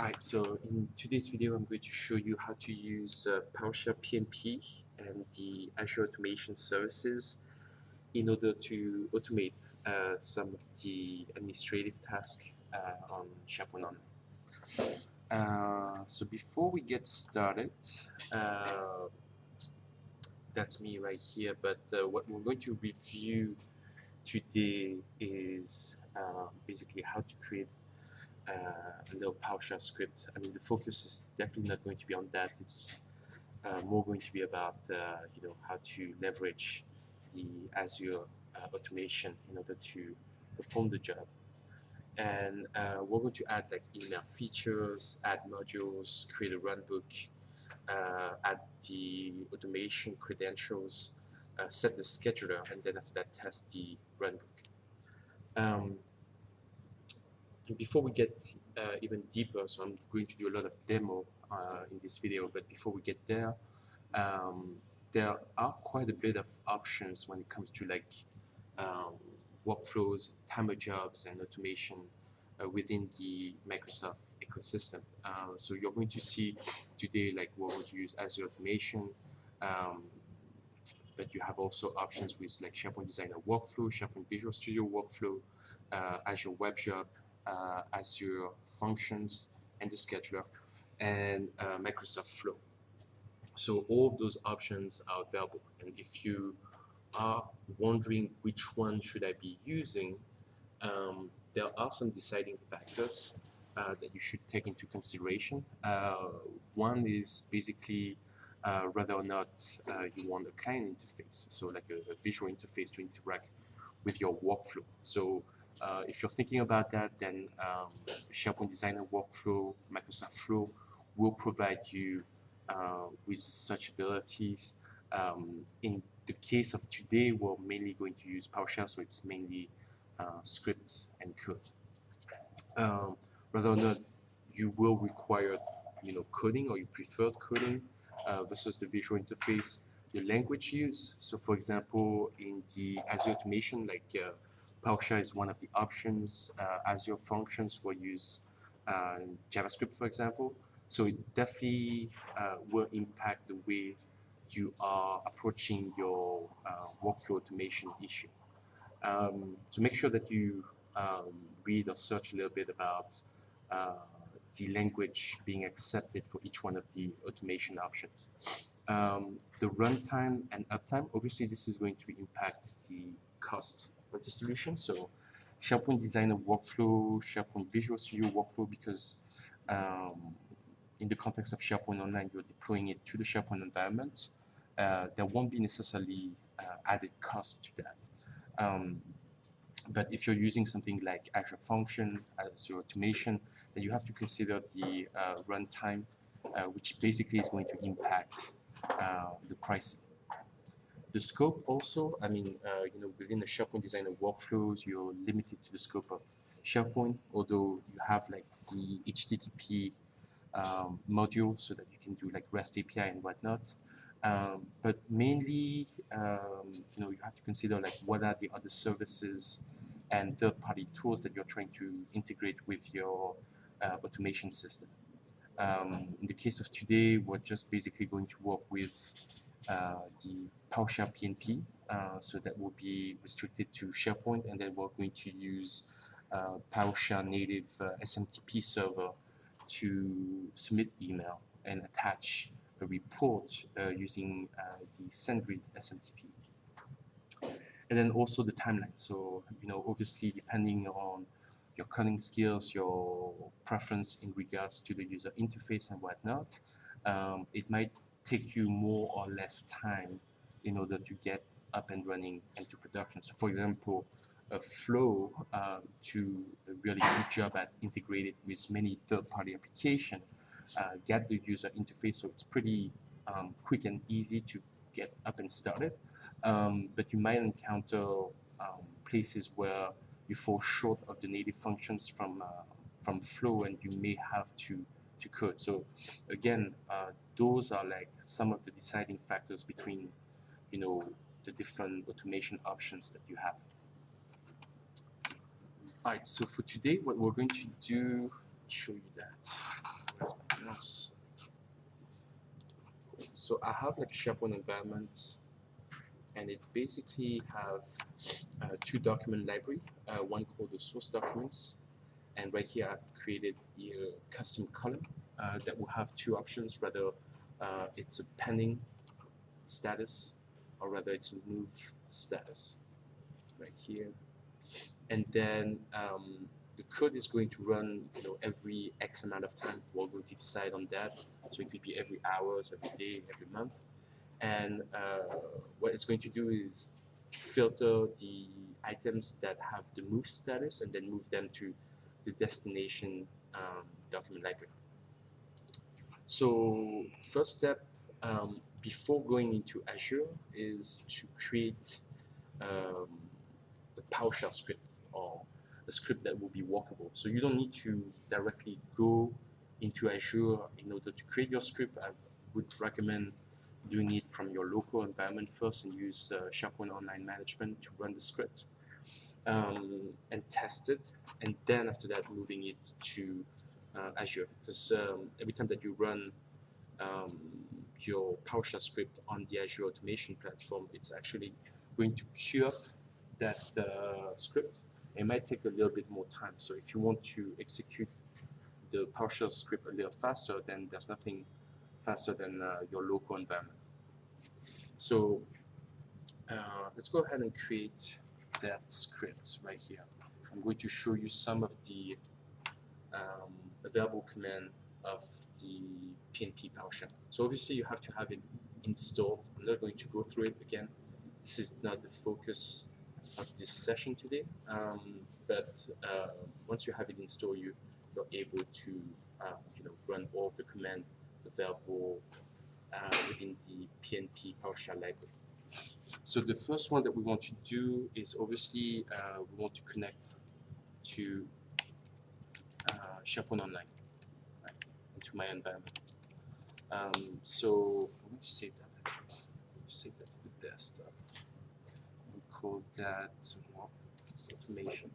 Alright, so in today's video, I'm going to show you how to use PowerShell PNP and the Azure Automation services in order to automate some of the administrative tasks on SharePoint Online. So before we get started, that's me right here, but what we're going to review today is basically how to create a little PowerShell script. I mean, the focus is definitely not going to be on that. It's more going to be about how to leverage the Azure automation in order to perform the job. And we're going to add like email features, add modules, create a runbook, add the automation credentials, set the scheduler, and then after that test the runbook. Before we get even deeper, so I'm going to do a lot of demo in this video, but before we get there, there are quite a bit of options when it comes to like workflows, timer jobs, and automation within the Microsoft ecosystem. So you're going to see today like we're going to use Azure Automation, but you have also options with like SharePoint Designer Workflow, SharePoint Visual Studio Workflow, Azure Web Job, Azure Functions, and the scheduler, and Microsoft Flow. So all of those options are available, and if you are wondering which one should I be using, there are some deciding factors that you should take into consideration. One is basically whether or not you want a client interface, so like a visual interface to interact with your workflow. So if you're thinking about that, then SharePoint Designer Workflow, Microsoft Flow will provide you with such abilities. In the case of today, we're mainly going to use PowerShell, so it's mainly script and code. Whether or not you will require, coding, or you prefer coding versus the visual interface, the language used. So, for example, in the Azure Automation, like PowerShell is one of the options. Azure Functions will use JavaScript, for example. So it definitely will impact the way you are approaching your workflow automation issue. So make sure that you read or search a little bit about the language being accepted for each one of the automation options. The runtime and uptime, obviously this is going to impact the cost of the solution. So SharePoint Designer Workflow, SharePoint Visual Studio Workflow, because in the context of SharePoint Online, you're deploying it to the SharePoint environment. There won't be necessarily added cost to that. But if you're using something like Azure Function, Azure Automation, then you have to consider the runtime, which basically is going to impact the pricing. The scope also, I mean, within the SharePoint Designer workflows, you're limited to the scope of SharePoint, although you have like the HTTP module so that you can do like REST API and whatnot. But mainly, you have to consider like what are the other services and third-party tools that you're trying to integrate with your automation system. In the case of today, we're just basically going to work with the PowerShell PNP, so that will be restricted to SharePoint, and then we're going to use PowerShell native SMTP server to submit email and attach a report using the SendGrid SMTP. And then also the timeline. So, obviously depending on your coding skills, your preference in regards to the user interface and whatnot, it might take you more or less time in order to get up and running into production. So for example, a Flow to a really good job at integrated with many third-party applications, get the user interface, so it's pretty quick and easy to get up and started. But you might encounter places where you fall short of the native functions from Flow, and you may have to code. So again, those are like some of the deciding factors between the different automation options that you have. Alright, so for today, what we're going to do show you that. Where's my mouse? So I have like a SharePoint environment, and it basically have two document library, one called the source documents, and right here I've created a custom column that will have two options, whether it's a pending status or whether it's a move status right here. And then the code is going to run, every X amount of time. We're going to decide on that. So it could be every hours, every day, every month. And what it's going to do is filter the items that have the move status and then move them to the destination document library. So first step before going into Azure is to create a PowerShell script, or a script that will be workable. So you don't need to directly go into Azure in order to create your script. I would recommend doing it from your local environment first and use SharePoint Online Management to run the script and test it, and then after that moving it to Azure, because every time that you run your PowerShell script on the Azure Automation platform, it's actually going to queue up that script. It might take a little bit more time. So if you want to execute the PowerShell script a little faster, then there's nothing faster than your local environment. So let's go ahead and create that script right here. I'm going to show you some of the available command of the PNP PowerShell. So obviously you have to have it installed. I'm not going to go through it again. This is not the focus of this session today, but once you have it installed, you're able to run all of the command available within the PNP PowerShell library. So the first one that we want to do is obviously we want to connect to SharePoint Online, right, into my environment. So I'm going to save that. I'm going to save that to the desktop and call that automation.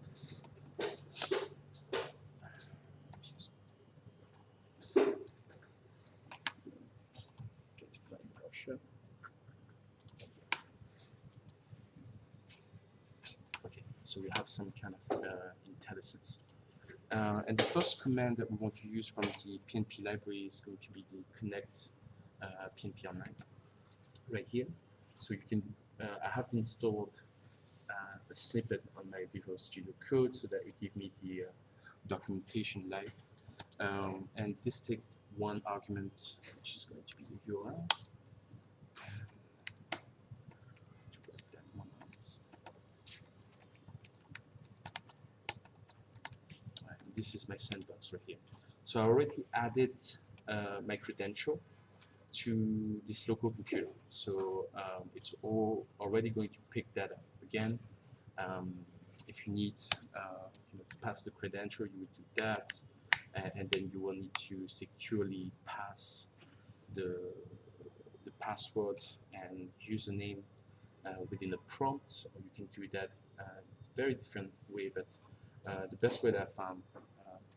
Okay, so we have some kind of IntelliSense. And the first command that we want to use from the PNP library is going to be the connect PNP online right here. So you can, I have installed a snippet on my Visual Studio Code so that it gives me the documentation live. And this takes one argument, which is going to be the URL. This is my sandbox right here. So I already added my credential to this local computer. So it's already going to pick that up. Again, if you need to pass the credential, you would do that. And then you will need to securely pass the password and username within a prompt, or you can do that very different way, but the best way that I found,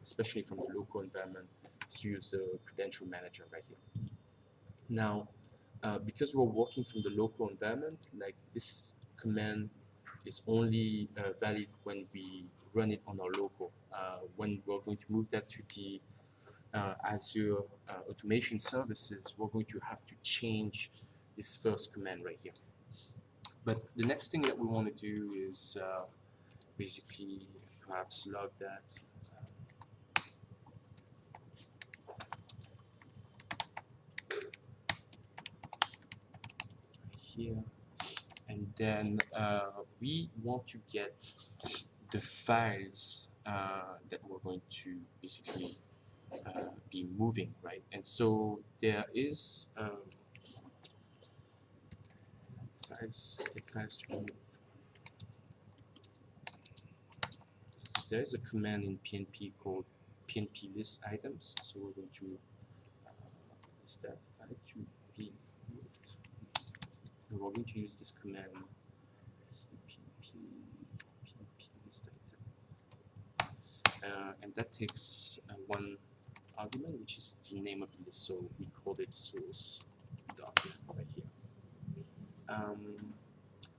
especially from the local environment, is to use the credential manager right here. Now, because we're working from the local environment, like this command is only valid when we run it on our local. When we're going to move that to the Azure Automation services, we're going to have to change this first command right here. But the next thing that we want to do is basically perhaps log that. Here, and then we want to get the files that we're going to basically be moving, right? And so there is files to move. There is a command in PNP called PNP list items. So we're going to list that file to be moved. And we're going to use this command PNP list item. and that takes one argument, which is the name of the list. So we call it source document right here.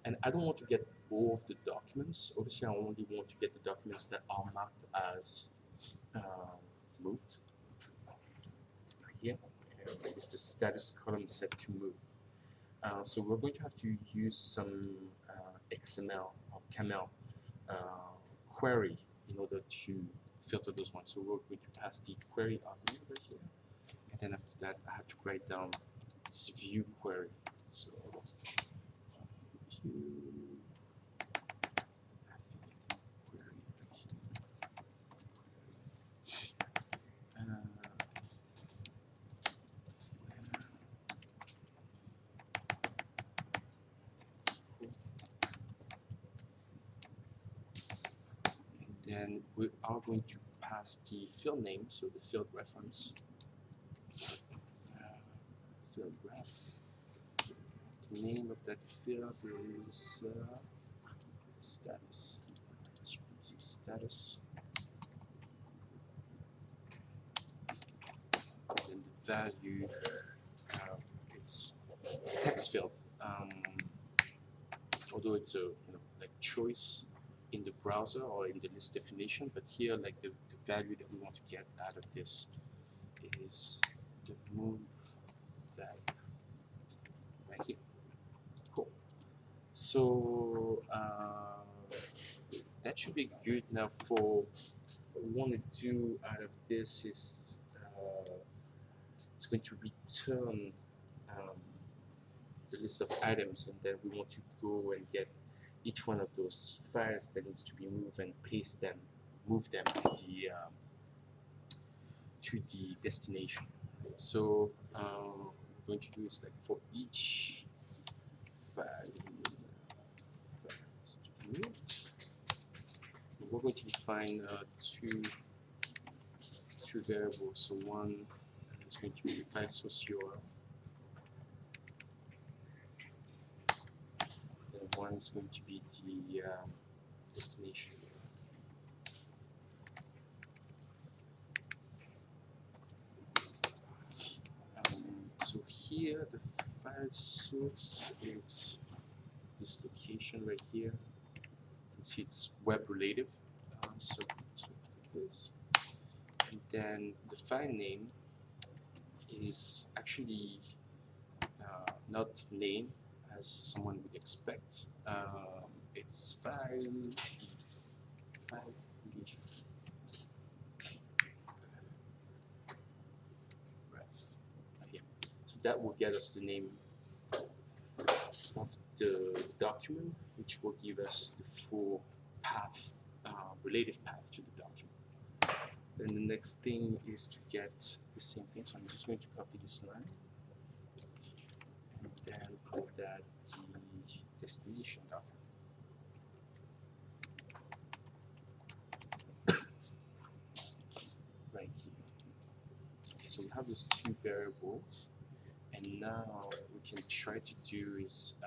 And I don't want to get all of the documents. Obviously, I only want to get the documents that are marked as moved right here, with the status column set to move. So we're going to have to use some XML or CAML query in order to filter those ones. So we're going to pass the query argument right here, and then after that, I have to write down this view query. So view query right here. Then we are going to pass the field name, so the field reference. Field ref. The name of that field is status. As you can see, status. And then the value, it's text field. Although it's a like choice in the browser or in the list definition, but here like the value that we want to get out of this is the move value right here. Cool. So that should be good. Now for what we want to do out of this is it's going to return the list of items, and then we want to go and get each one of those files that needs to be moved and move them to the destination. Right? So what we're going to do is like for each file to be moved, we're going to define two variables. So one is going to be the file source URL. One is going to be the destination. So here the file source is this location right here. You can see it's web relative. So like this. And then the file name is actually not name as someone would expect. It's file leaf ref right here. So that will get us the name of the document, which will give us the full path, relative path to the document. Then the next thing is to get the same thing. So I'm just going to copy this line and then call that the destination document. Right here. Okay, so we have those two variables, and now what we can try to do is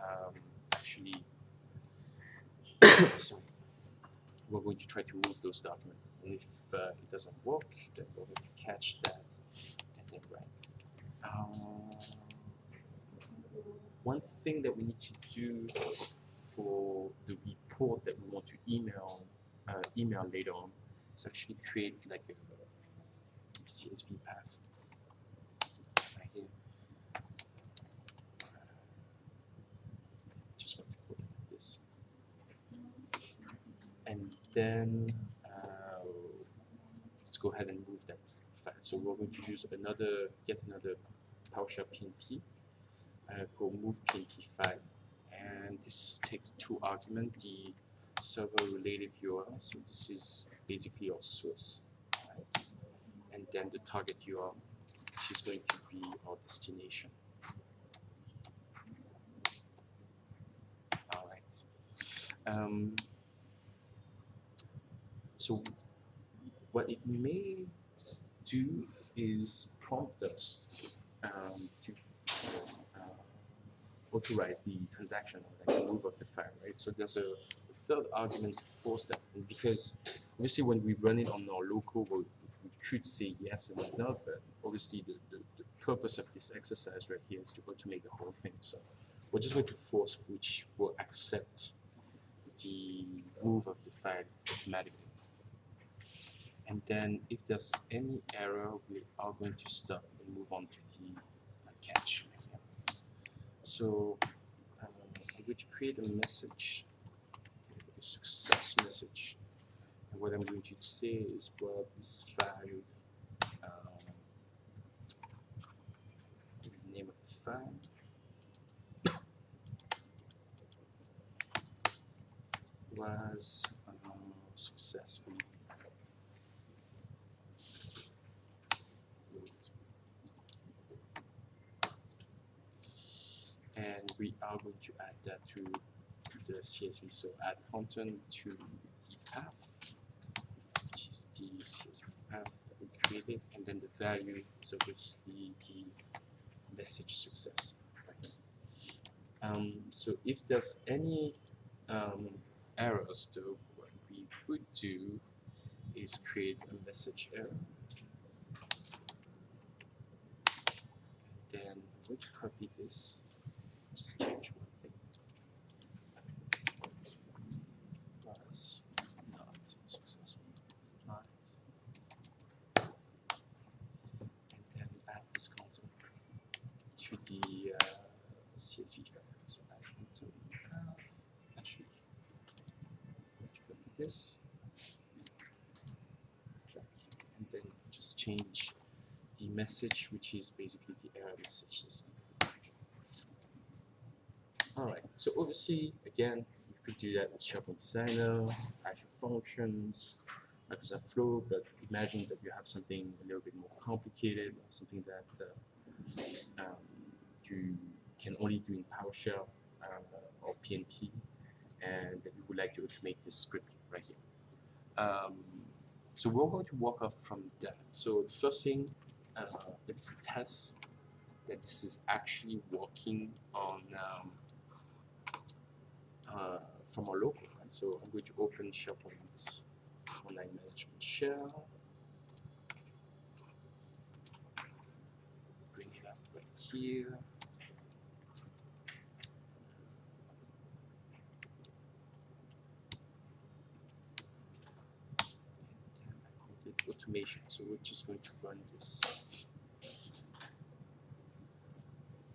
actually sorry, we're going to try to move those documents, and if it doesn't work, then we're going to catch that and then run. One thing that we need to do for the report that we want to email later on is actually create like a CSV path right here. Just want to put it like this, and then let's go ahead and move that file. So we're going to use yet another PowerShell PNP called move PNP file, and this takes two arguments: the server related URL. So this is basically our source, right? And then the target URL, which is going to be our destination. All right. So what it may do is prompt us to authorize the transaction or like the move of the file, right? So there's a third argument to force that, and because obviously when we run it on our local, we could say yes and whatnot, but obviously the purpose of this exercise right here is to automate the whole thing. So we're just going to force which will accept the move of the file automatically. And then if there's any error, we are going to stop and move on to the catch right here. So I'm going to create a message, a success message. And what I'm going to say is, well, this value, the name of the file, was successfully moved. And we are going to add that to the CSV. So add content to the path, which is the CSV path that we created, and then the value is obviously the message success. So if there's any errors, though, what we would do is create a message error. Then I'm going to copy this, just change one thing. Was not successful. Right. And then add this content to the CSV file. So add content. Actually, let's copy this. And then just change the message, which is basically the error message. Alright, so obviously, again, you could do that with SharePoint Designer, Azure Functions, Microsoft Flow, but imagine that you have something a little bit more complicated, or something that you can only do in PowerShell or PNP, and that you would like to automate this script right here. So we're going to walk off from that. So the first thing, let's test that this is actually working on from our local, right? So I'm going to open SharePoint Online Management Shell, bring it up right here. And I called it automation, so we're just going to run this.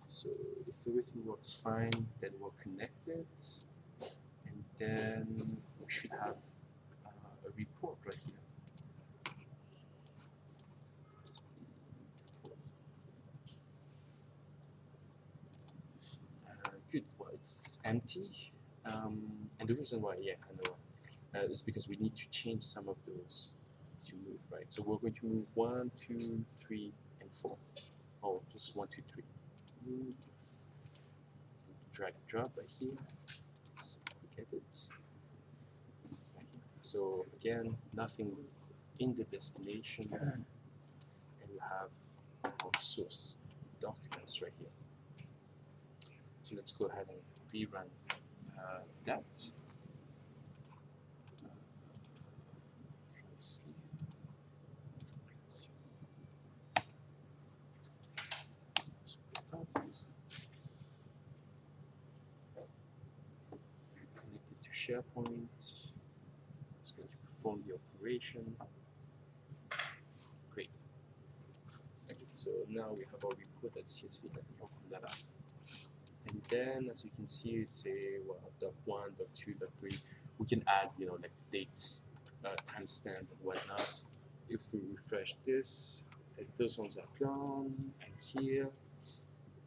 So if everything works fine, then we're connected, and then we should have a report right here. Good, well, it's empty, and the reason why, yeah, I know, is because we need to change some of those to move, right? So we're going to move 1, 2, 3, and 4. Oh, just 1, 2, 3. Move. Drag and drop right here. So we get it. Right here. So again, nothing in the destination, and you have our source documents right here. So let's go ahead and rerun that. Connected to SharePoint. It's going to perform the operation. Great. Okay, so now we have our report.csv. Let me open that up. And then, as you can see, it's a .1, .2, .3. We can add, like the dates, timestamp, and whatnot. If we refresh this, those ones are gone, and here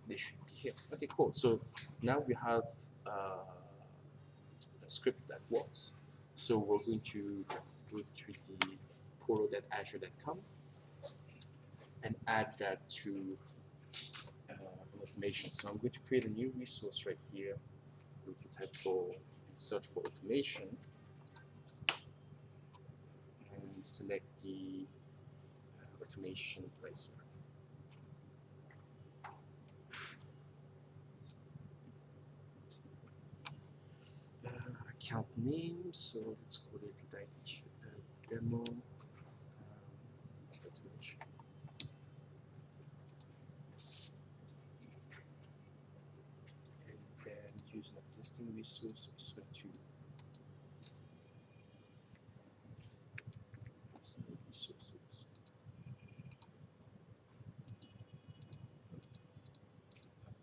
they should be here. Okay, cool. So now we have a script that works. So we're going to go to the portal.azure.com and add that to automation. So I'm going to create a new resource right here. We can type for and search for automation and select the automation right here. I account name, so let's call it like demo automation. And then use an existing resource. I'm just going to some resources.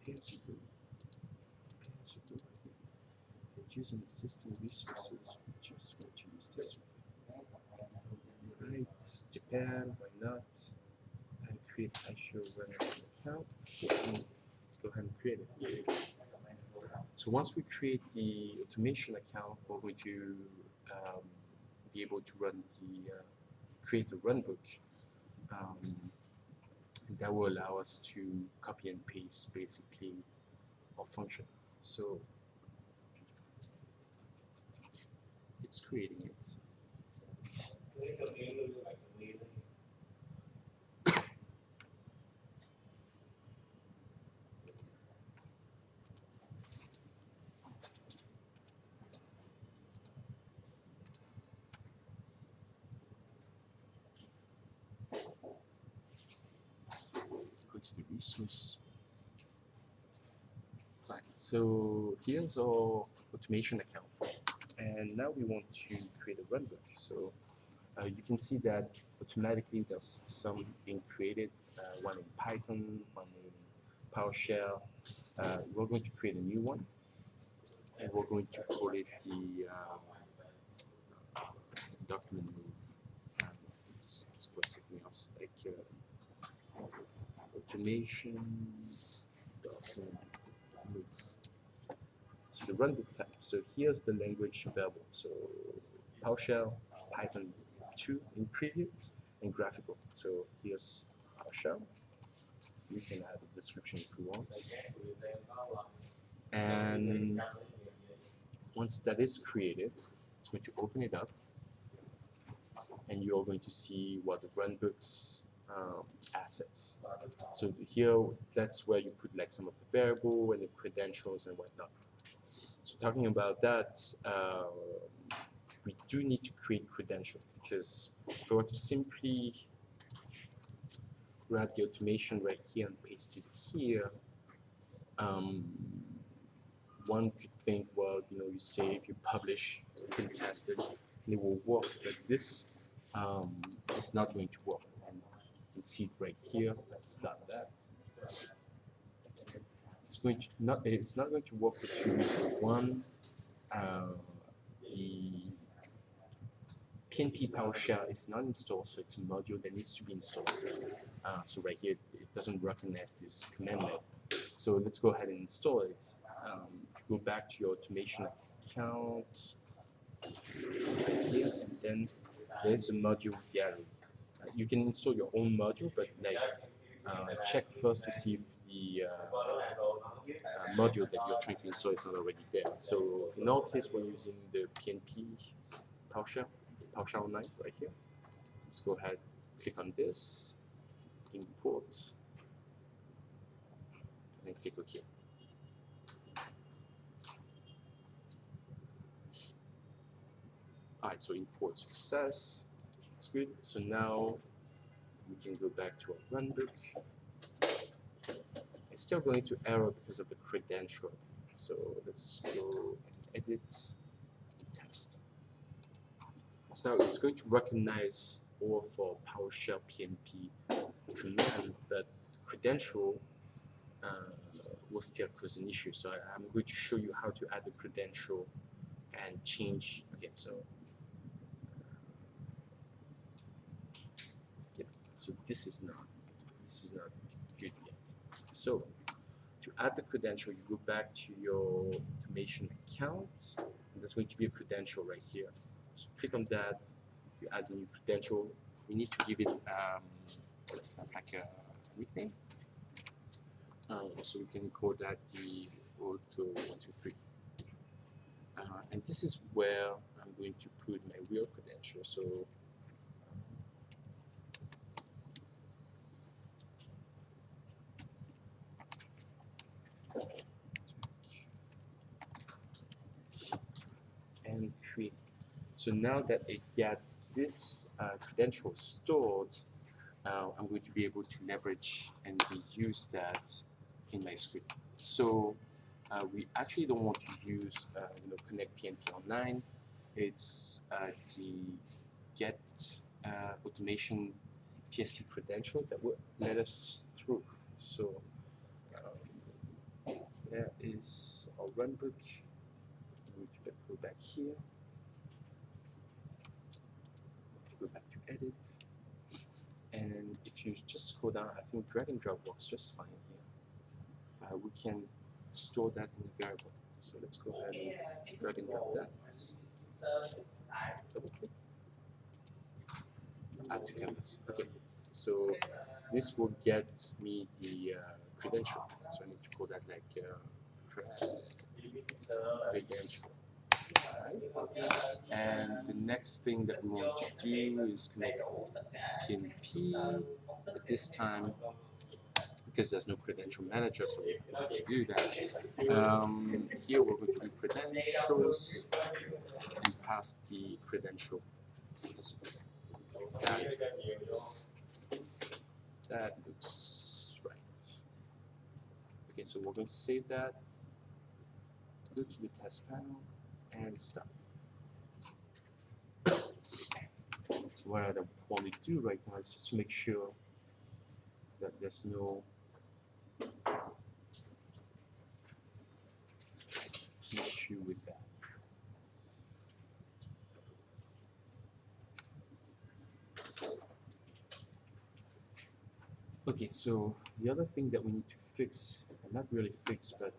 As you go. And use an existing resources. We're just going to use this one. Right, Japan, why not? And create Azure Automation account. Let's go ahead and create it. So once we create the automation account, we're going to be able to run the create the runbook. That will allow us to copy and paste basically our function. So it's creating it. Go to the resource. Right. So here's our automation account, and now we want to create a runbook. So you can see that automatically there's some being created, one in Python, one in PowerShell. We're going to create a new one, and we're going to call it the document move. Let's put something else like automation document move. So the runbook type. So here's the language available. So PowerShell, Python 2 in preview, and graphical. So here's PowerShell. You can add a description if you want. And once that is created, it's going to open it up, and you're going to see what the runbook's assets. So here, that's where you put like some of the variable and the credentials and whatnot. So talking about that, we do need to create credential, because if I were to simply grab the automation right here and paste it here, one could think, well, you know, you save, you publish, you can test it, and it will work. But this is not going to work. And you can see it right here. Let's start that. It's not going to work for two reasons. One, the PNP PowerShell is not installed, so it's a module that needs to be installed. So right here, it doesn't recognize this command line. So let's go ahead and install it. Go back to your automation account right here, and then there's a module gallery. You can install your own module, but like check first to see if the module that you're trying to install is not already there. So in our case, we're using the PNP PowerShell 9 right here. Let's go ahead, click on this, import, and click OK. Alright, so import success. It's good. So now we can go back to our runbook. It's still going to error because of the credential. So let's go and edit and test. So now it's going to recognize all for PowerShell PNP command, but credential will still cause an issue. So I'm going to show you how to add the credential and change. Okay, so yeah, so this is not good yet. So to add the credential, you go back to your automation account, and there's going to be a credential right here. So click on that, you add a new credential. We need to give it like a nickname. So we can call that the auto123. And this is where I'm going to put my real credential. So and So now that it gets this credential stored, I'm going to be able to leverage and reuse that in my script. So we actually don't want to use connect PNP online. It's the get automation PSC credential that will let us through. So there is our runbook. We need to go back here. Go back to edit. And if you just scroll down, I think drag and drop works just fine here. We can store that in a variable. So let's go ahead and drag and drop that. Double click. Add to canvas. Okay. So this will get me the credential. So I need to call that like credential. And the next thing that we want to do is connect PNP. But this time, because there's no credential manager, so we have to do that. Here we're going to do credentials and pass the credential. That looks right. Okay, so we're going to save that, go to the test panel, and start. So what I want to do right now is just make sure that there's no issue with that. Okay, so the other thing that we need to fix, not really fix, but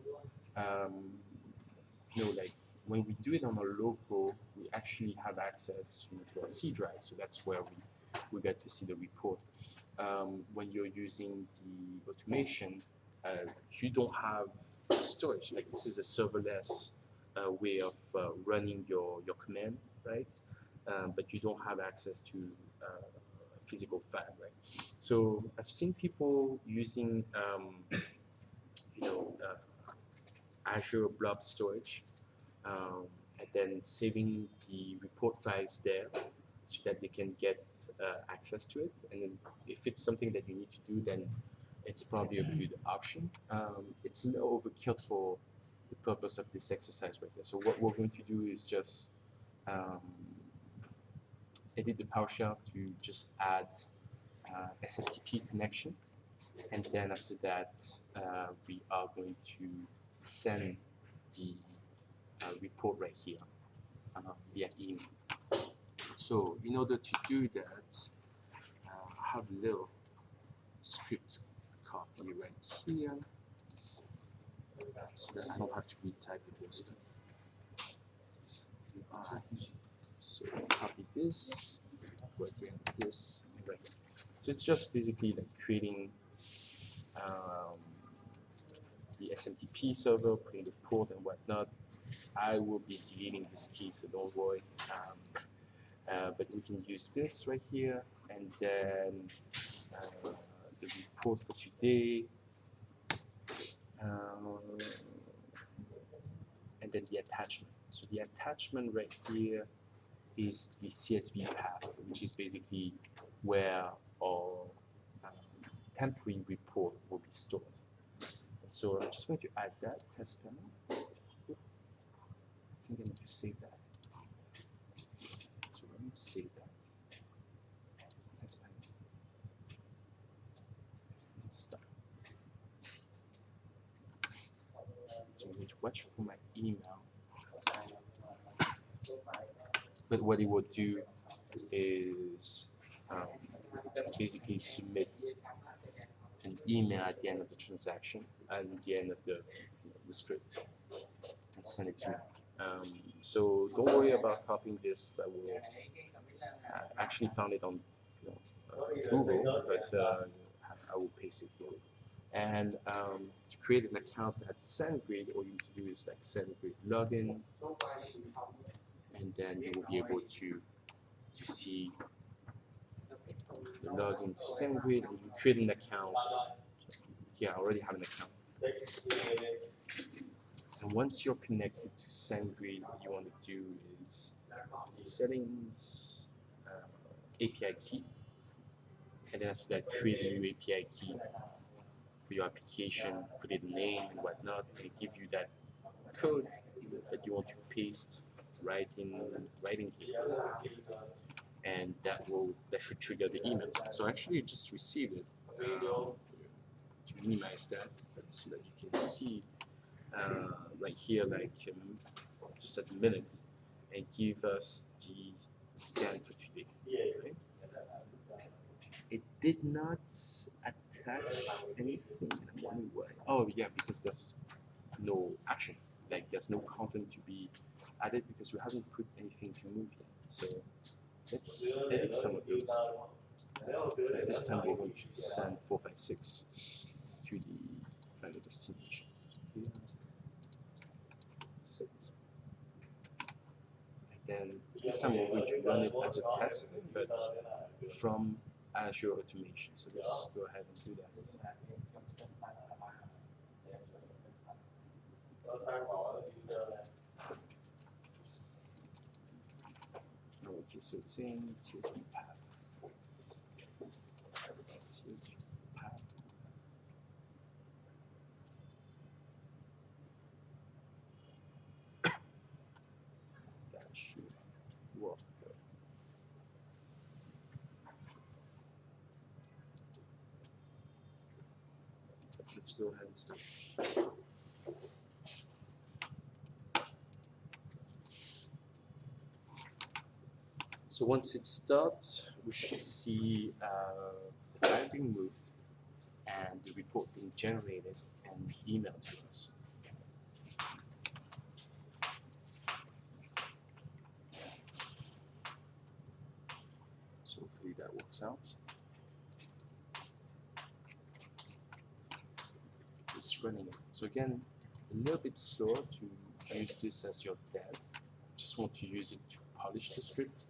like when we do it on our local, we actually have access to our C drive, so that's where we get to see the report. When you're using the automation, you don't have storage. Like this is a serverless way of running your command, right? But you don't have access to physical file, right? So I've seen people using, Azure blob storage, and then saving the report files there so that they can get access to it. And then if it's something that you need to do, then it's probably a good option. It's no overkill for the purpose of this exercise right here. So what we're going to do is just edit the PowerShell to just add SFTP connection, and then after that we are going to send the report right here via email. So in order to do that, I have a little script copy right here so that I don't have to retype the whole stuff. So copy this, go at the end of this, right here. So it's just basically like creating the SMTP server, putting the port and whatnot. I will be deleting this key, so don't worry. But we can use this right here, and then the report for today, and then the attachment. So the attachment right here is the CSV path, which is basically where our temporary report will be stored. So I'm just going to add that test panel. I think I need to save that. So let me save that. Test panel. And start. So I'm going to watch for my email. But what it will do is basically submit an email at the end of the transaction and at the end of the script and send it to me. So don't worry about copying this. I will actually found it on Google, but I will paste it here. And to create an account at SendGrid, all you need to do is like SendGrid login, and then you will be able to see the login to SendGrid, and you create an account. Here, I already have an account. And once you're connected to SendGrid, what you want to do is settings, API key, and then after that, create a new API key for your application, put it in name and whatnot, and it gives you that code that you want to paste right in here, and that should trigger the email. So actually, you just received it. To minimize that so that you can see right here, like just at the minute, and give us the scan for today. Right? It did not attach anything. I'm wondering why. Oh yeah, because there's no action. Like there's no content to be added because we haven't put anything to move yet. So let's edit some of those. This time we're going to send 456 to the final destination. Here. Set. And then this time we're going to run it as a test, but from Azure Automation. So let's go ahead and do that. Okay, so it's saying CSV path. CSV path. That should work. Let's go ahead and start. So once it starts, we should see the file being moved and the report being generated and emailed to us. So hopefully that works out. It's running. So again, a little bit slower to use this as your dev. Just want to use it to polish the script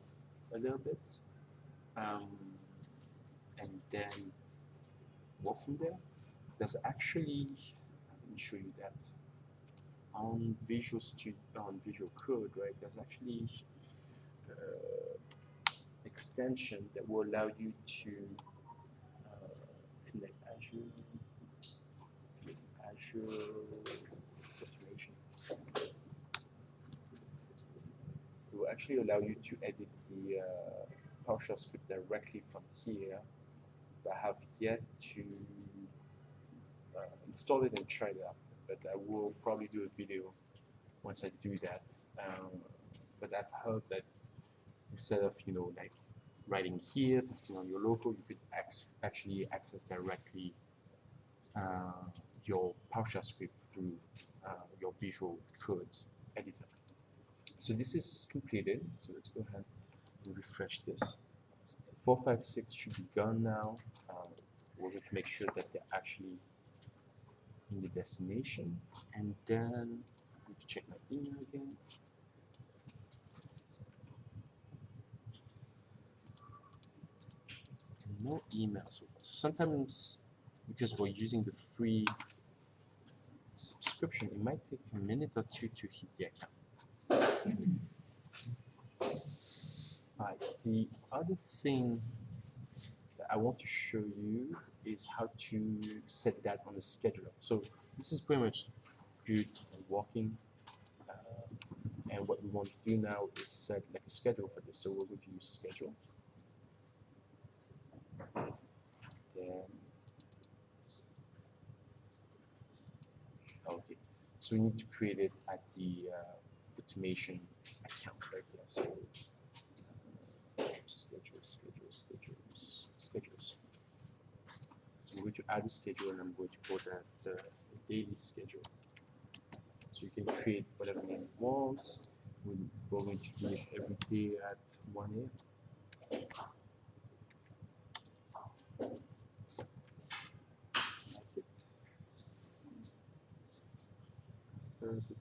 a little bit, and then work from there. There's actually, let me show you that on Visual Studio, on Visual Code, right? There's actually extension that will allow you to connect Azure Automation. It will actually allow you to edit the PowerShell script directly from here, but I have yet to install it and try it out. But I will probably do a video once I do that. But I've heard that instead of like writing here, testing on your local, you could actually access directly your PowerShell script through your Visual Code editor. So this is completed. So let's go ahead and refresh this. 456 should be gone now. We're going to make sure that they're actually in the destination, and then I'm going to check my email again. No emails. So sometimes, because we're using the free subscription, it might take a minute or two to hit the account. Alright, the other thing that I want to show you is how to set that on the scheduler. So this is pretty much good and working. And what we want to do now is set like a schedule for this. So we're going to use schedule. Then, okay, so we need to create it at the automation account right here. So schedules. So I'm going to add a schedule, and I'm going to call that daily schedule. So you can create whatever name you want. We're going to do it every day at 1 a.m. After the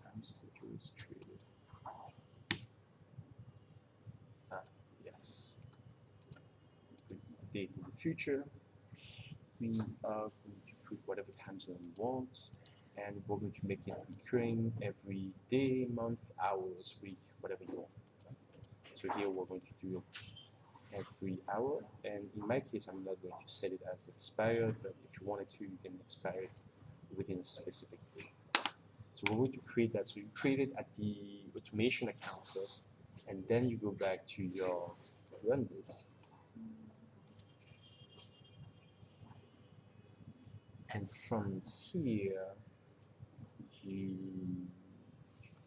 time schedule is created. Yes. Date in the future. We are going to put whatever time zone we want, and we're going to make it recurring every day, month, hours, week, whatever you want. So here we're going to do every hour, and in my case I'm not going to set it as expired, but if you wanted to, you can expire it within a specific day. So we're going to create that. So you create it at the automation account first, and then you go back to your runbook. And from here, you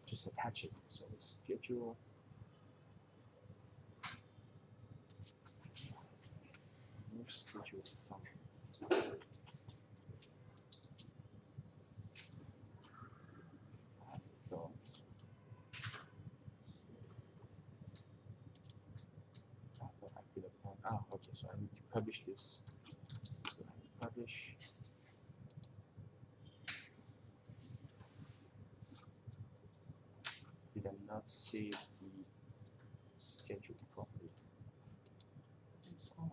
just attach it. So schedule. Schedule from. I thought. I could have thought. Ah, okay. So I need to publish this. Let's go ahead and publish. Did I not save the schedule properly? It's on.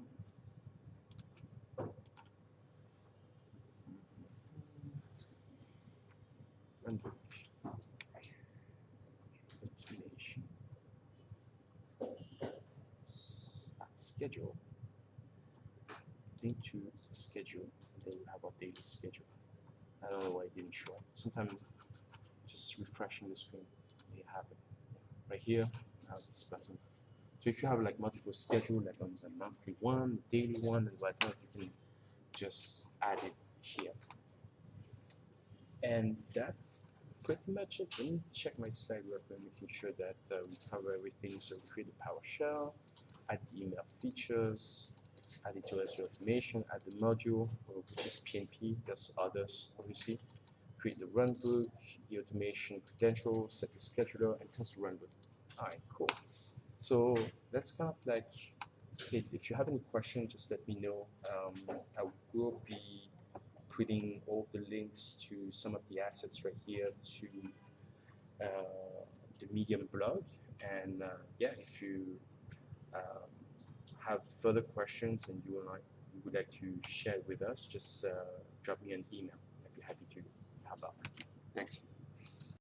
Runbook. Automation. Schedule. Link to schedule, and then you have our daily schedule. I don't know why it didn't show up. Sometimes just refreshing the screen, you have it. Right here, I have this button. So if you have like multiple schedule, like on the monthly one, daily one, and whatnot, you can just add it here. And that's pretty much it. Let me check my slide real quick, making sure that we cover everything. So we create a PowerShell, add the email features, add it to Azure Automation, add the module, which is PNP. There's others, obviously. Create the runbook, the automation credentials, set the scheduler, and test the runbook. All right, cool. So that's kind of like it. If you have any questions, just let me know. I will be putting all of the links to some of the assets right here to the Medium blog. And yeah, if you have further questions and you would like to share with us, just drop me an email. I'd be happy to help out. Thanks.